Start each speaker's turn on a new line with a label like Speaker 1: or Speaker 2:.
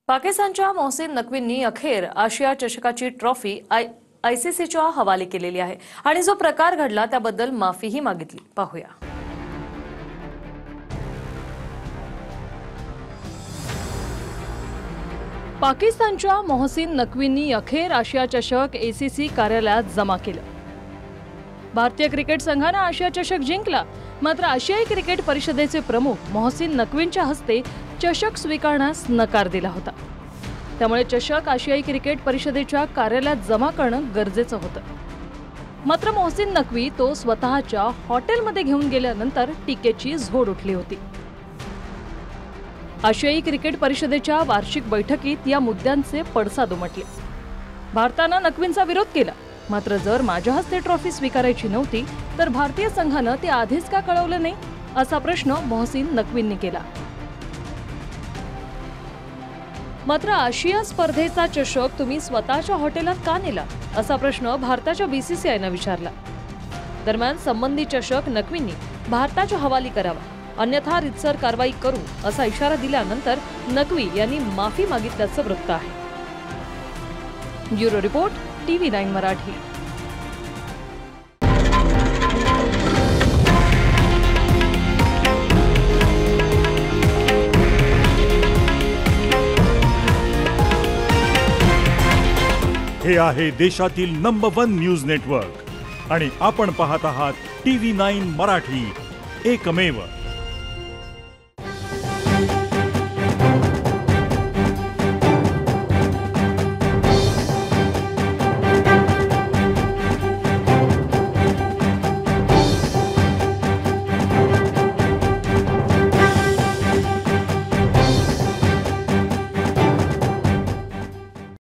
Speaker 1: पाकिस्तानच्या मोहसिन नक्वींनी अखेर आशिया चषकाची ट्रॉफी आयसीसीच्या हवाली केलेली आहे आणि जो प्रकार घडला त्याबद्दल माफीही मागितली। पाहूया। पाकिस्तानच्या मोहसिन नक्वींनी अखेर आशिया चषक एसीसी कार्यालयात जमा केलं। भारतीय क्रिकेट संघाने आशिया चषक जिंकला, मात्र आशियाई क्रिकेट परिषदेचे प्रमुख मोहसिन नक्वींच्या हस्ते चषक स्वीकारण्यास नकार दिला होता। त्यामुळे चषक आशियाई क्रिकेट परिषदेच्या कार्यालयात जमा करणं गरजेचं होतं। मात्र मोहसिन नक्वी तो स्वतःच्या हॉटेलमध्ये घेऊन गेल्यानंतर टीकेची झोड उठली होती। आशियाई क्रिकेट परिषदेच्या वार्षिक बैठकीत या मुद्द्यांचे पडसाद उमटले। भारताने नक्वींचा विरोध केला, मात्र जर माझ्या हस्ते ट्रॉफी स्वीकारायची नव्हती तर भारतीय संघाने ते आधीच का कळवलं नाही, असा प्रश्न मोहसिन नक्वींनी केला। मात्र आशिया स्पर्धेचा चषक तुम्ही स्वतःच्या हॉटेलात का नेला, असा प्रश्न भारताच्या बीसीसीआयने विचारला। दरम्यान संबंधित चषक नक्वींनी भारताच्या हवाली करावा, अन्यथा रितसर कारवाई करू असा इशारा दिल्यानंतर नक्वी यांनी माफी मागितल्याचं वृत्त आहे। Bureau report, TV9 Marathi.
Speaker 2: हे आहे देशातील नंबर 1 न्यूज नेटवर्क आणि आपण पाहत आहात TV9 मराठी, एकमेव।